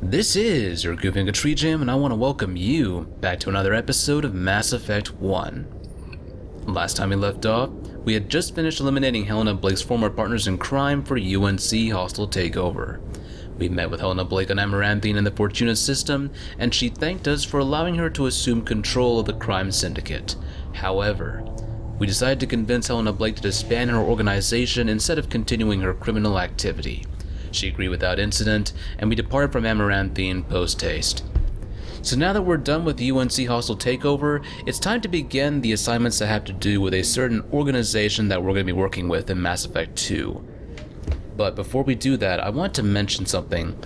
This is your GreatTreeJam, and I want to welcome you back to another episode of Mass Effect 1. Last time we left off, we had just finished eliminating Helena Blake's former partners in crime for UNC hostile takeover. We met with Helena Blake on Amaranthine in the Fortuna system, and she thanked us for allowing her to assume control of the crime syndicate. However, we decided to convince Helena Blake to disband her organization instead of continuing her criminal activity. She agreed without incident, and we departed from Amaranthine post-haste. So now that we're done with the UNC hostile takeover, it's time to begin the assignments that have to do with a certain organization that we're going to be working with in Mass Effect 2. But before we do that, I want to mention something.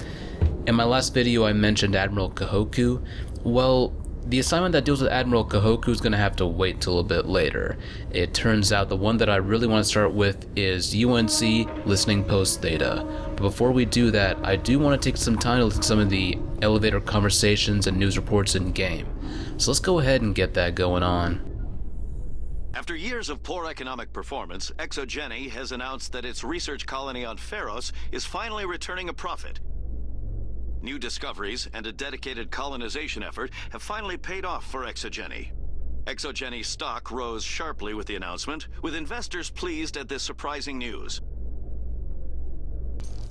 In my last video I mentioned Admiral Kahoku. Well, the assignment that deals with Admiral Kahoku is going to have to wait till a bit later. It turns out the one that I really want to start with is UNC listening Post Theta. But before we do that, I do want to take some time to listen to some of the elevator conversations and news reports in game. So let's go ahead and get that going on. After years of poor economic performance, Exogeny has announced that its research colony on Pharos is finally returning a profit. New discoveries and a dedicated colonization effort have finally paid off for Exogeny. Exogeny's stock rose sharply with the announcement, with investors pleased at this surprising news.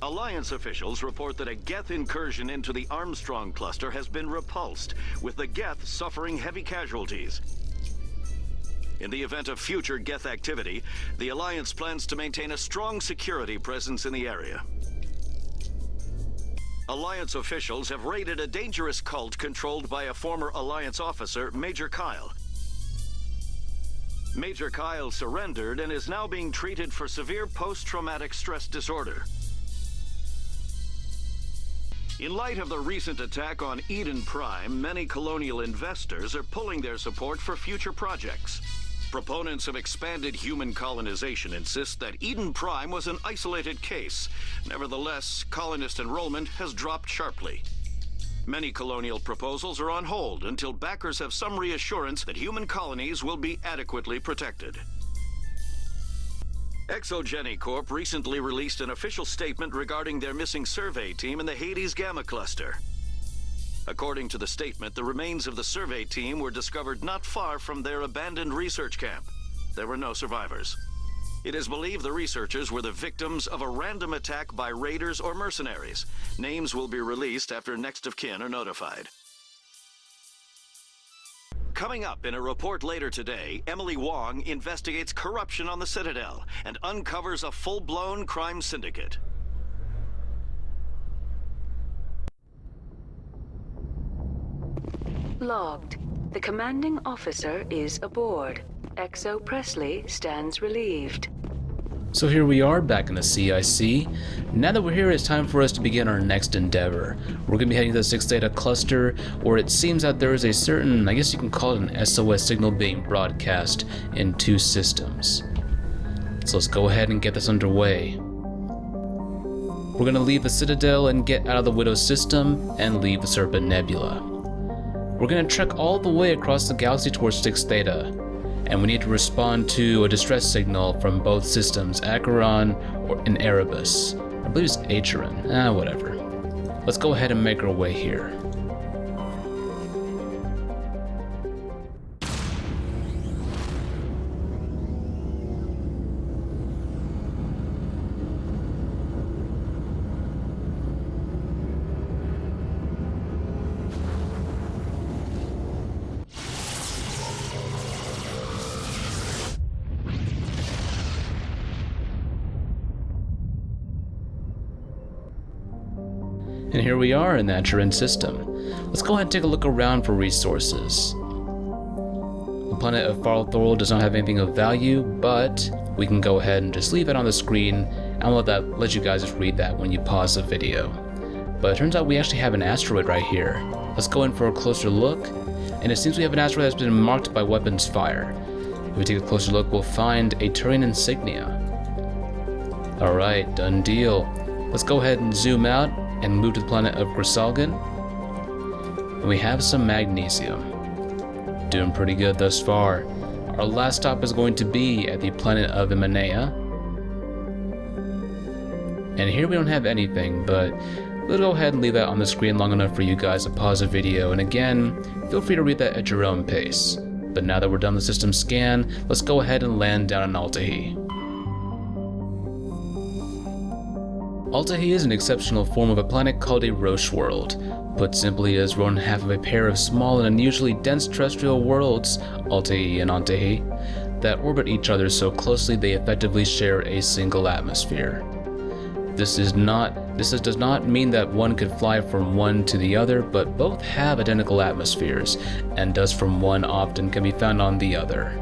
Alliance officials report that a Geth incursion into the Armstrong cluster has been repulsed, with the Geth suffering heavy casualties. In the event of future Geth activity, the Alliance plans to maintain a strong security presence in the area. Alliance officials have raided a dangerous cult controlled by a former Alliance officer, Major Kyle. Major Kyle surrendered and is now being treated for severe post-traumatic stress disorder. In light of the recent attack on Eden Prime, many colonial investors are pulling their support for future projects. Proponents of expanded human colonization insist that Eden Prime was an isolated case. Nevertheless, colonist enrollment has dropped sharply. Many colonial proposals are on hold until backers have some reassurance that human colonies will be adequately protected. Exogeny Corp recently released an official statement regarding their missing survey team in the Hades Gamma Cluster. According to the statement, the remains of the survey team were discovered not far from their abandoned research camp. There were no survivors. It is believed the researchers were the victims of a random attack by raiders or mercenaries. Names will be released after next of kin are notified. Coming up in a report later today, Emily Wong investigates corruption on the Citadel and uncovers a full-blown crime syndicate. Logged. The commanding officer is aboard. Exo Presley stands relieved. So here we are back in the CIC. Now that we're here, it's time for us to begin our next endeavor. We're going to be heading to the 6 Theta cluster, where it seems that there is a certain, I guess you can call it an SOS signal being broadcast in 2 systems. So let's go ahead and get this underway. We're going to leave the Citadel and get out of the Widow system and leave the Serpent Nebula. We're going to trek all the way across the galaxy towards 6 Theta, and we need to respond to a distress signal from both systems, Acheron and Erebus. I believe it's Acheron. Whatever. Let's go ahead and make our way here. And here we are in the Acheron system. Let's go ahead and take a look around for resources. The planet of Farthorl does not have anything of value, but we can go ahead and just leave it on the screen, and I'll let you guys just read that when you pause the video. But it turns out we actually have an asteroid right here. Let's go in for a closer look, and it seems we have an asteroid that's been marked by weapons fire. If we take a closer look, we'll find a Turian insignia. Alright, done deal. Let's go ahead and zoom out and move to the planet of Grisalgan. And we have some magnesium. Doing pretty good thus far. Our last stop is going to be at the planet of Imanea. And here we don't have anything, but we'll go ahead and leave that on the screen long enough for you guys to pause the video, and again, feel free to read that at your own pace. But now that we're done the system scan, let's go ahead and land down in Altahe. Altahe is an exceptional form of a planet called a Roche world. Put simply, it is one half of a pair of small and unusually dense terrestrial worlds, Altahe and Unwritten, that orbit each other so closely they effectively share a single atmosphere. This does not mean that one could fly from one to the other, but both have identical atmospheres, and dust from one often can be found on the other.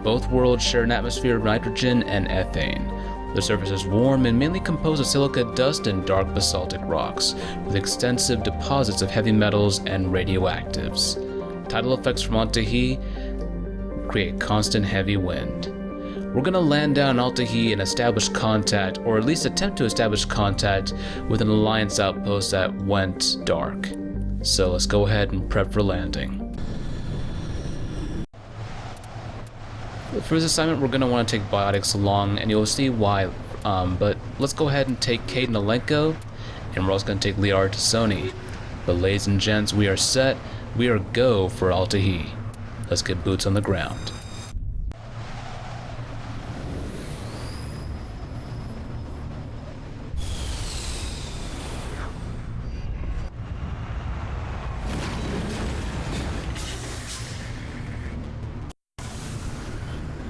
Both worlds share an atmosphere of nitrogen and ethane. The surface is warm and mainly composed of silica dust and dark basaltic rocks, with extensive deposits of heavy metals and radioactives. Tidal effects from Altahe create constant heavy wind. We're gonna land down in Altahe and establish contact, or at least attempt to establish contact, with an Alliance outpost that went dark. So let's go ahead and prep for landing. For this assignment, we're going to want to take biotics along, and you'll see why, but let's go ahead and take Kate and Alenko, and we're also going to take Liar Tassoni. But ladies and gents, we are set, we are go for Altahe. Let's get boots on the ground.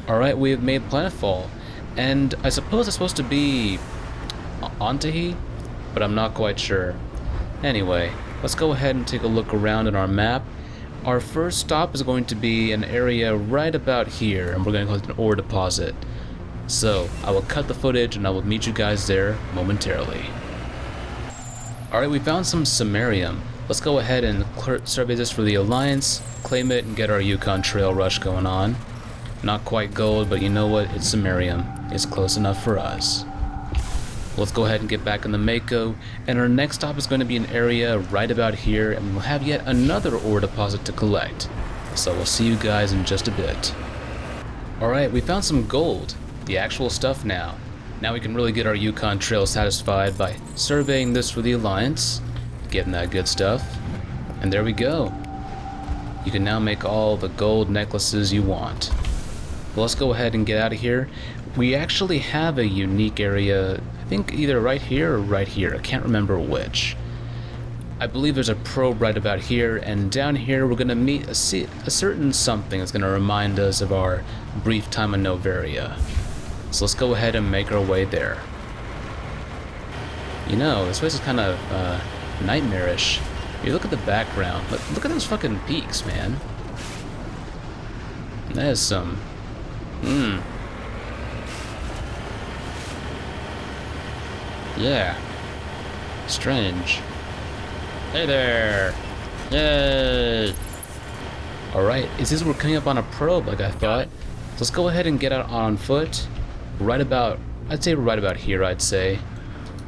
Alright, we have made planetfall, and I suppose it's supposed to be Altahe, but I'm not quite sure. Anyway, let's go ahead and take a look around on our map. Our first stop is going to be an area right about here, and we're going to collect an ore deposit. So, I will cut the footage and I will meet you guys there momentarily. Alright, we found some samarium. Let's go ahead and survey this for the Alliance, claim it, and get our Yukon Trail rush going on. Not quite gold, but you know what? It's samarium. It's close enough for us. Let's go ahead and get back in the Mako, and our next stop is going to be an area right about here, and we'll have yet another ore deposit to collect. So we'll see you guys in just a bit. Alright, we found some gold. The actual stuff now. Now we can really get our Yukon Trail satisfied by surveying this for the Alliance, getting that good stuff, and there we go. You can now make all the gold necklaces you want. Well, let's go ahead and get out of here. We actually have a unique area, I think either right here or right here. I can't remember which. I believe there's a probe right about here, and down here we're going to meet a certain something that's going to remind us of our brief time in Noveria. So let's go ahead and make our way there. You know, this place is kind of nightmarish. You look at the background, look at those fucking peaks, man. That is some... Yeah. Strange. Hey there! Yay! Alright, it seems we're coming up on a probe like I thought. So let's go ahead and get out on foot. Right about, I'd say right about here, I'd say.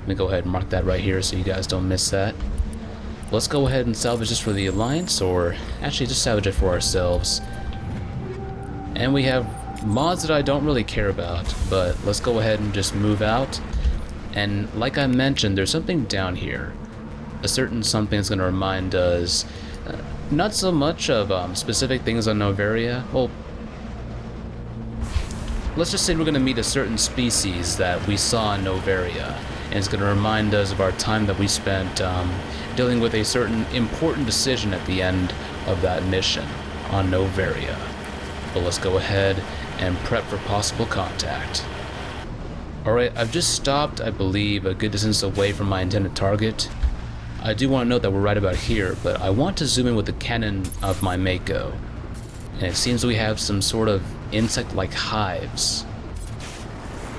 Let me go ahead and mark that right here so you guys don't miss that. Let's go ahead and salvage this for the Alliance, or actually just salvage it for ourselves. And we have mods that I don't really care about, but let's go ahead and just move out. And like I mentioned, there's something down here. A certain something that's going to remind us, not so much of specific things on Noveria. Well, let's just say we're going to meet a certain species that we saw in Noveria, and it's going to remind us of our time that we spent dealing with a certain important decision at the end of that mission on Noveria. But let's go ahead and prep for possible contact. Alright, I've just stopped, I believe, a good distance away from my intended target. I do want to note that we're right about here, but I want to zoom in with the cannon of my Mako. And it seems we have some sort of insect-like hives.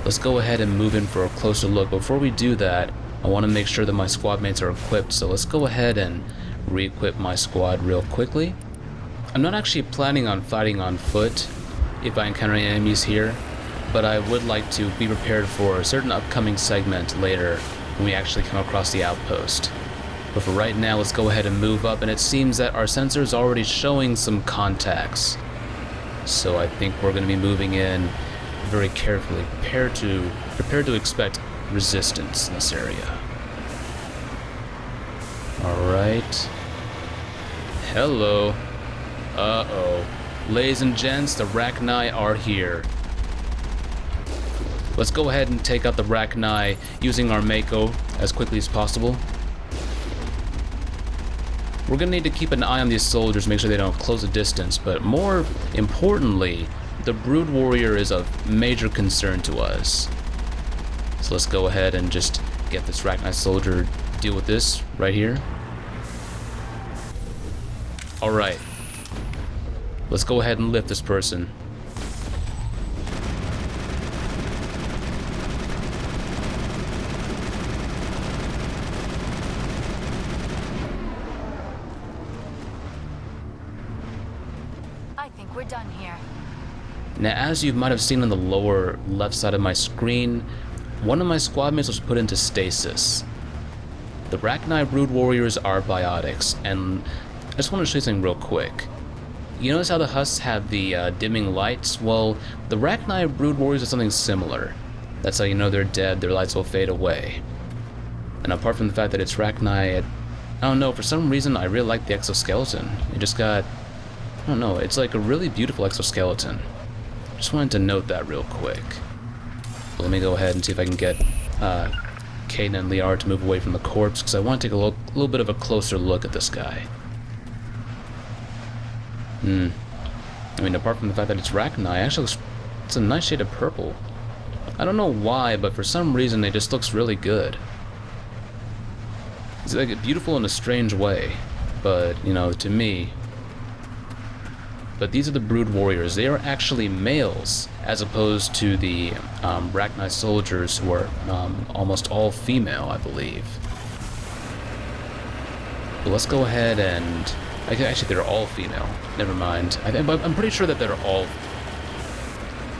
Let's go ahead and move in for a closer look. Before we do that, I want to make sure that my squad mates are equipped, so let's go ahead and re-equip my squad real quickly. I'm not actually planning on fighting on foot if I encounter any enemies here, but I would like to be prepared for a certain upcoming segment later when we actually come across the outpost. But for right now, let's go ahead and move up, and it seems that our sensor is already showing some contacts. So I think we're going to be moving in very carefully, prepared to expect resistance in this area. Alright. Hello. Uh-oh. Ladies and gents, the Rachni are here. Let's go ahead and take out the Rachni using our Mako as quickly as possible. We're gonna need to keep an eye on these soldiers, make sure they don't close the distance, but more importantly, the Brood Warrior is of major concern to us. So let's go ahead and just get this Rachni soldier, deal with this right here. Alright. Let's go ahead and lift this person. I think we're done here. Now, as you might have seen on the lower left side of my screen, one of my squad mates was put into stasis. The Rachni Brood Warriors are biotics, and I just want to show you something real quick. You notice how the husks have the dimming lights? Well, the Rachni Brood Warriors are something similar. That's how you know they're dead, their lights will fade away. And apart from the fact that it's Rachni, I don't know, for some reason I really like the exoskeleton. It just got, I don't know, it's like a really beautiful exoskeleton. Just wanted to note that real quick. But let me go ahead and see if I can get Caden and Liara to move away from the corpse, because I want to take a little bit of a closer look at this guy. I mean, apart from the fact that it's Rachni, actually it's a nice shade of purple. I don't know why, but for some reason it just looks really good. It's like beautiful in a strange way, but, you know, to me. But these are the Brood Warriors. They are actually males, as opposed to the Rachni soldiers, who are almost all female, I believe. But let's go ahead and... Actually, they're all female. Never mind. I'm pretty sure that they're all...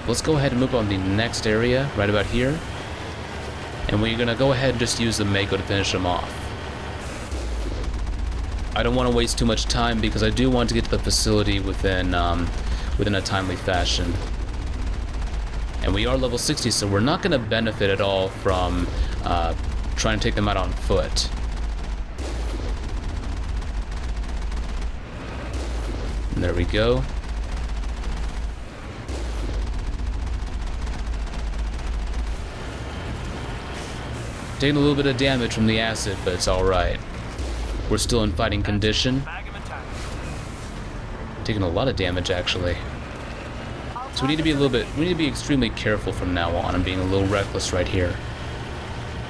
Let's go ahead and move on to the next area, right about here. And we're going to go ahead and just use the Mako to finish them off. I don't want to waste too much time because I do want to get to the facility within a timely fashion. And we are level 60, so we're not going to benefit at all from trying to take them out on foot. And there we go. Taking a little bit of damage from the acid, but it's alright. We're still in fighting condition. Taking a lot of damage, actually. So we need to be we need to be extremely careful from now on. I'm being a little reckless right here.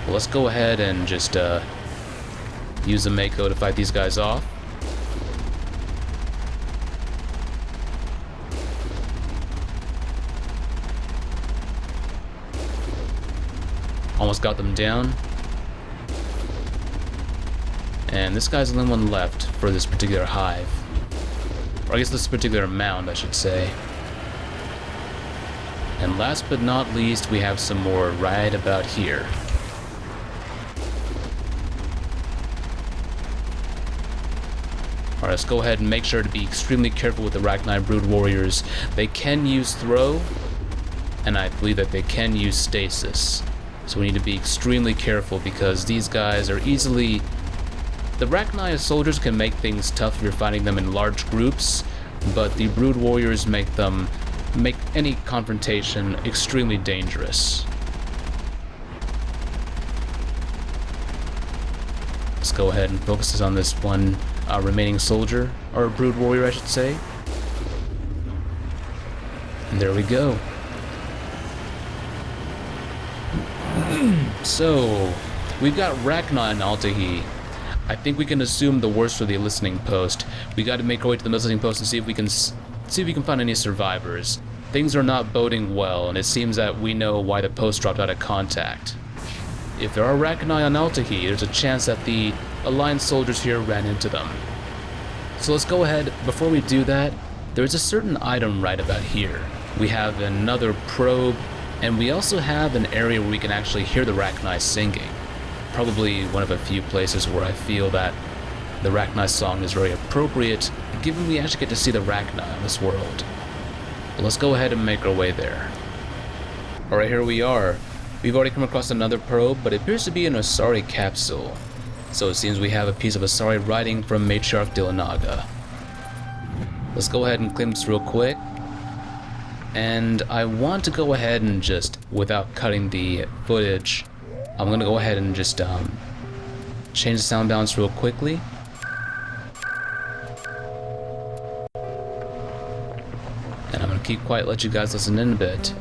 Well, let's go ahead and just use the Mako to fight these guys off. Almost got them down. And this guy's the only one left for this particular hive. Or I guess this particular mound, I should say. And last but not least, we have some more right about here. Alright, let's go ahead and make sure to be extremely careful with the Rachni Brood Warriors. They can use throw, and I believe that they can use stasis. So we need to be extremely careful because these guys are easily... The Rachni soldiers can make things tough if you're fighting them in large groups, but the Brood Warriors make any confrontation extremely dangerous. Let's go ahead and focus on this one remaining soldier, or Brood Warrior I should say. And there we go. So, we've got Rachni and Altahe. I think we can assume the worst for the listening post. We got to make our way to the listening post and see if we can find any survivors. Things are not boding well, and it seems that we know why the post dropped out of contact. If there are Rachni on Altahe, there's a chance that the Alliance soldiers here ran into them. So let's go ahead. Before we do that, there's a certain item right about here. We have another probe, and we also have an area where we can actually hear the Rachni singing. Probably one of a few places where I feel that the Rachni song is very appropriate, given we actually get to see the Rachni in this world. But let's go ahead and make our way there. Alright, here we are. We've already come across another probe, but it appears to be an Asari capsule. So it seems we have a piece of Asari writing from Matriarch Dilanaga. Let's go ahead and claim this real quick. And I want to go ahead and just, without cutting the footage, I'm gonna go ahead and just change the sound balance real quickly. And I'm gonna keep quiet, let you guys listen in a bit.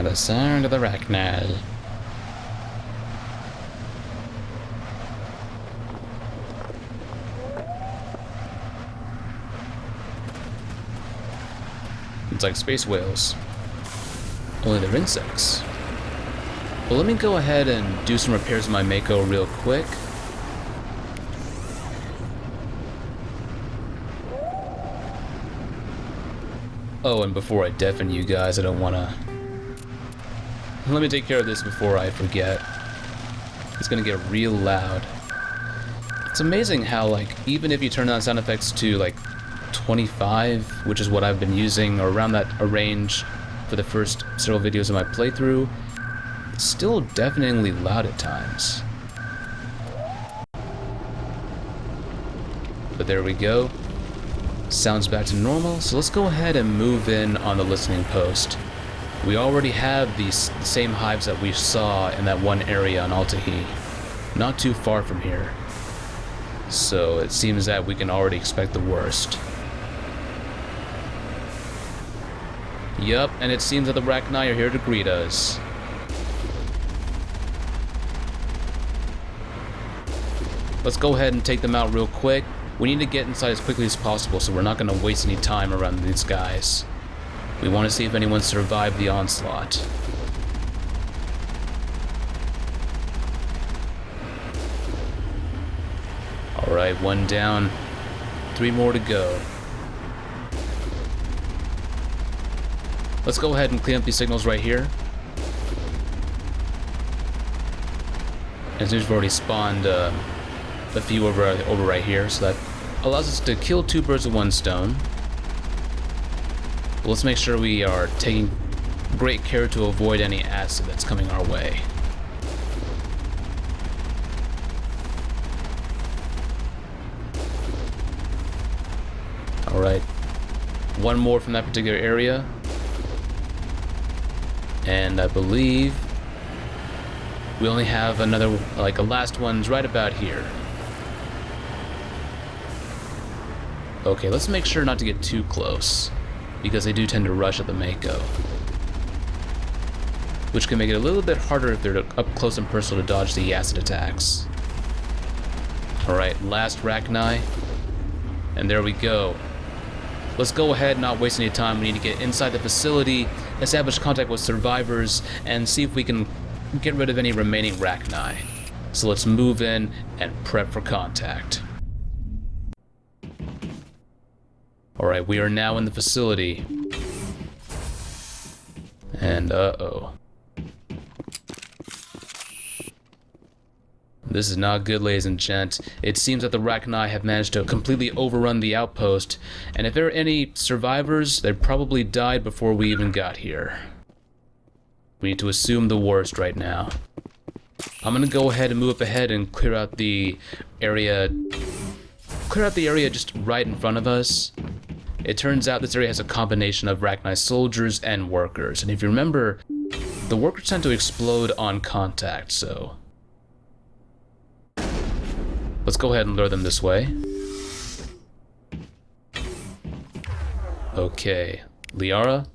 The sound of the arachnid. It's like space whales. Only they're insects. Well, let me go ahead and do some repairs on my Mako real quick. Oh, and before I deafen you guys, I don't want to... Let me take care of this before I forget. It's gonna get real loud. It's amazing how, like, even if you turn down sound effects to, like, 25, which is what I've been using, or around that range for the first several videos of my playthrough, it's still deafeningly loud at times. But there we go. Sounds back to normal, so let's go ahead and move in on the listening post. We already have these same hives that we saw in that one area on Altahe, not too far from here. So it seems that we can already expect the worst. Yup, and it seems that the Arachni are here to greet us. Let's go ahead and take them out real quick. We need to get inside as quickly as possible, so we're not going to waste any time around these guys. We want to see if anyone survived the onslaught. Alright, one down. 3 more to go. Let's go ahead and clean up these signals right here. And since we've already spawned a few over right here, so that allows us to kill 2 birds with 1 stone. But let's make sure we are taking great care to avoid any acid that's coming our way. Alright, 1 more from that particular area. And I believe we only have another, like a last one's right about here. Okay, let's make sure not to get too close, because they do tend to rush at the Mako, which can make it a little bit harder if they're up close and personal to dodge the acid attacks. Alright, last Arachni, and there we go. Let's go ahead, not waste any time. We need to get inside the facility, establish contact with survivors, and see if we can get rid of any remaining Arachni. So let's move in and prep for contact. Alright, we are now in the facility. And uh-oh. This is not good, ladies and gents. It seems that the Arachni have managed to completely overrun the outpost, and if there are any survivors, they probably died before we even got here. We need to assume the worst right now. I'm gonna go ahead and move up ahead and clear out the area just right in front of us. It turns out this area has a combination of Arachni soldiers and workers, and if you remember, the workers tend to explode on contact, so let's go ahead and lure them this way. Okay, Liara.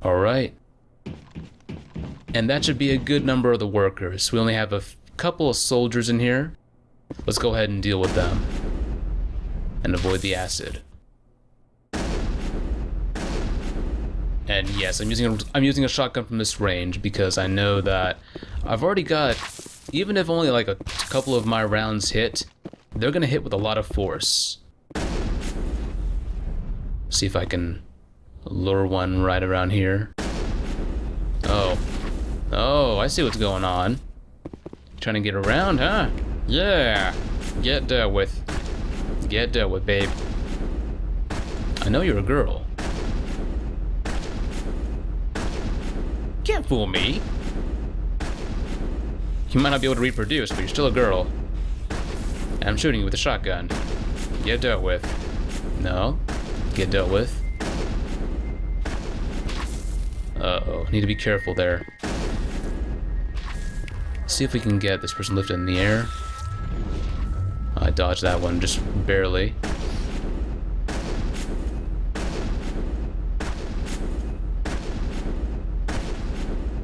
Alright. And that should be a good number of the workers. We only have a couple of soldiers in here. Let's go ahead and deal with them and avoid the acid. And yes, I'm using a shotgun from this range because I know that I've already got, even if only like a couple of my rounds hit, they're gonna hit with a lot of force. See if I can lure one right around here. Oh, I see what's going on. Trying to get around, huh? Yeah. Get dealt with. Get dealt with, babe. I know you're a girl. Can't fool me. You might not be able to reproduce, but you're still a girl. And I'm shooting you with a shotgun. Get dealt with. No. Get dealt with. Uh-oh. Need to be careful there. See if we can get this person lifted in the air. I dodged that one just barely.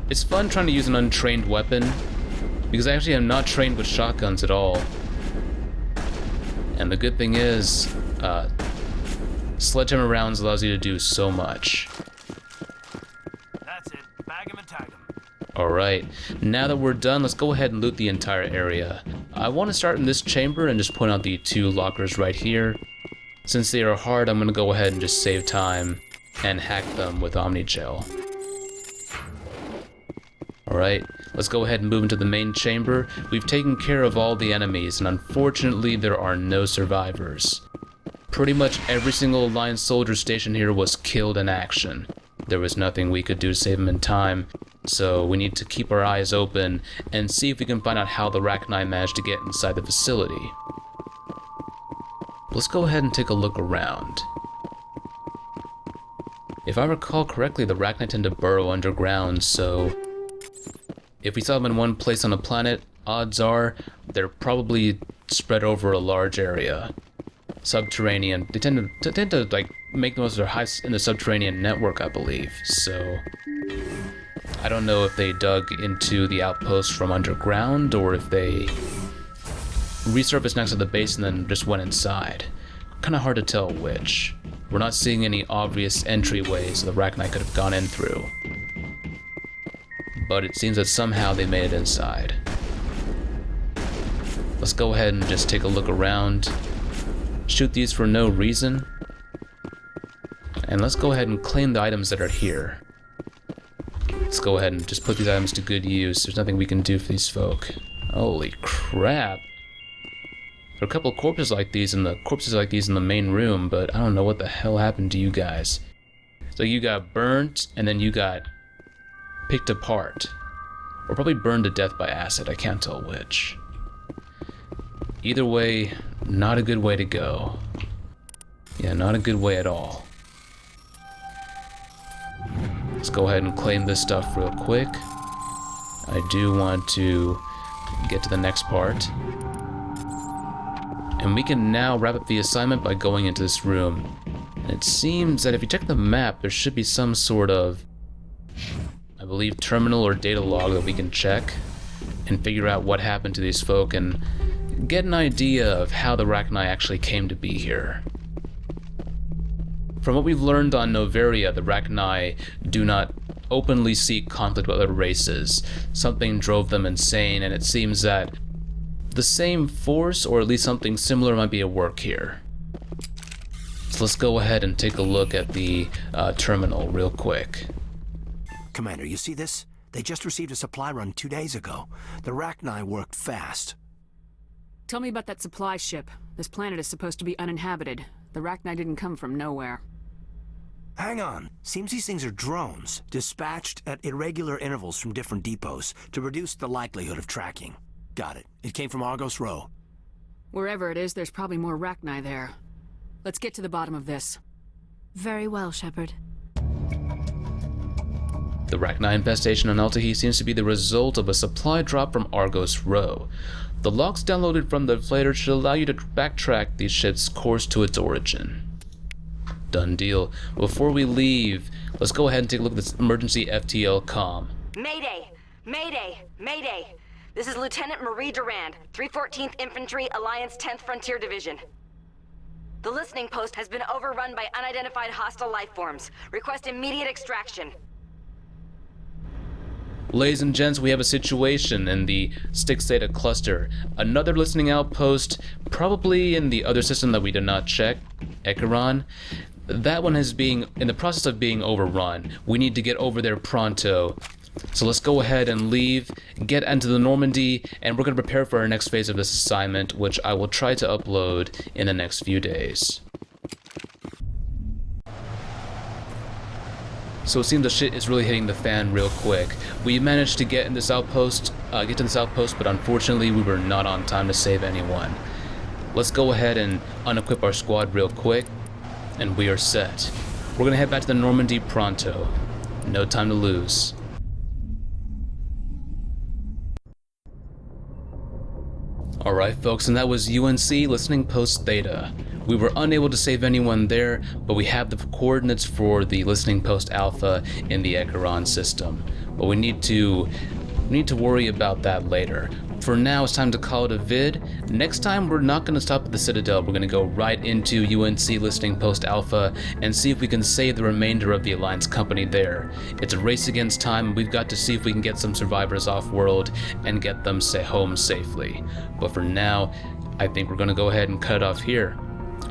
It's fun trying to use an untrained weapon, because I actually am not trained with shotguns at all. And the good thing is, sledgehammer rounds allows you to do so much. That's it. Bag him and tag him. Alright, now that we're done, let's go ahead and loot the entire area. I want to start in this chamber and just point out the 2 lockers right here. Since they are hard, I'm going to go ahead and just save time and hack them with Omnigel. Alright, let's go ahead and move into the main chamber. We've taken care of all the enemies, and unfortunately there are no survivors. Pretty much every single Alliance soldier stationed here was killed in action. There was nothing we could do to save them in time, so we need to keep our eyes open and see if we can find out how the Rachni managed to get inside the facility. Let's go ahead and take a look around. If I recall correctly, the Rachni tend to burrow underground, so if we saw them in one place on the planet, odds are they're probably spread over a large area. Subterranean. They tend to like make most of their hives in the subterranean network, I believe. So I don't know if they dug into the outpost from underground or if they resurfaced next to the base and then just went inside. Kind of hard to tell which. We're not seeing any obvious entryways the Rachni could have gone in through. But it seems that somehow they made it inside. Let's go ahead and just take a look around. Shoot these for no reason. And let's go ahead and claim the items that are here. Let's go ahead and just put these items to good use. There's nothing we can do for these folk. Holy crap. There are a couple of corpses like these in the main room, but I don't know what the hell happened to you guys. So you got burnt, and then you got picked apart. Or probably burned to death by acid, I can't tell which. Either way, not a good way to go. Yeah, not a good way at all. Let's go ahead and claim this stuff real quick. I do want to get to the next part. And we can now wrap up the assignment by going into this room. And it seems that if you check the map, there should be some sort of, I believe, terminal or data log that we can check and figure out what happened to these folk and get an idea of how the Rachni actually came to be here. From what we've learned on Noveria, the Rachni do not openly seek conflict with other races. Something drove them insane, and it seems that the same force, or at least something similar, might be at work here. So let's go ahead and take a look at the terminal real quick. Commander, you see this? They just received a supply run 2 days ago. The Rachni worked fast. Tell me about that supply ship. This planet is supposed to be uninhabited. The Rachni didn't come from nowhere. Hang on. Seems these things are drones, dispatched at irregular intervals from different depots to reduce the likelihood of tracking. Got it. It came from Argos Row. Wherever it is, there's probably more Rachni there. Let's get to the bottom of this. Very well, Shepard. The Rachni infestation on Altahe seems to be the result of a supply drop from Argos Row. The logs downloaded from the inflator should allow you to backtrack the ship's course to its origin. Done deal. Before we leave, let's go ahead and take a look at this emergency FTL comm. Mayday! Mayday! Mayday! This is Lieutenant Marie Durand, 314th Infantry, Alliance 10th Frontier Division. The listening post has been overrun by unidentified hostile life forms. Request immediate extraction. Ladies and gents, we have a situation in the Post Theta cluster. Another listening outpost, probably in the other system that we did not check, Acheron. That one is being in the process of being overrun. We need to get over there pronto. So let's go ahead and leave, get into the Normandy, and we're going to prepare for our next phase of this assignment, which I will try to upload in the next few days. So it seems the shit is really hitting the fan real quick. We managed to get to this outpost, but unfortunately we were not on time to save anyone. Let's go ahead and unequip our squad real quick, and we are set. We're gonna head back to the Normandy pronto. No time to lose. Alright folks, and that was UNC listening Post Theta. We were unable to save anyone there, but we have the coordinates for the listening post Alpha in the Acheron system. But we need to worry about that later. For now, it's time to call it a vid. Next time, we're not going to stop at the Citadel. We're going to go right into UNC listening post Alpha and see if we can save the remainder of the Alliance company there. It's a race against time, and we've got to see if we can get some survivors off-world and get them home safely. But for now, I think we're going to go ahead and cut it off here.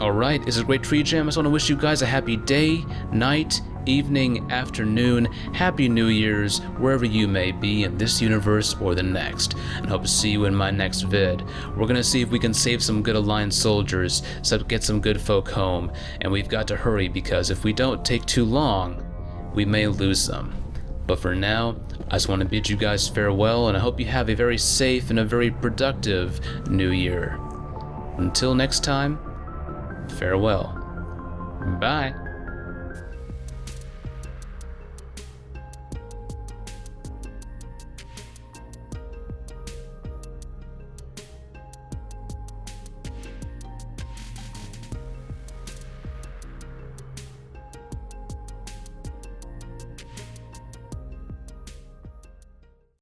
Alright, this is GreatTreeJam. I just want to wish you guys a happy day, night, evening, afternoon, happy New Year's, wherever you may be in this universe or the next, and hope to see you in my next vid. We're gonna see if we can save some good Alliance soldiers, so get some good folk home, and we've got to hurry because if we don't take too long, we may lose them. But for now, I just want to bid you guys farewell, and I hope you have a very safe and a very productive New Year. Until next time, farewell. Bye.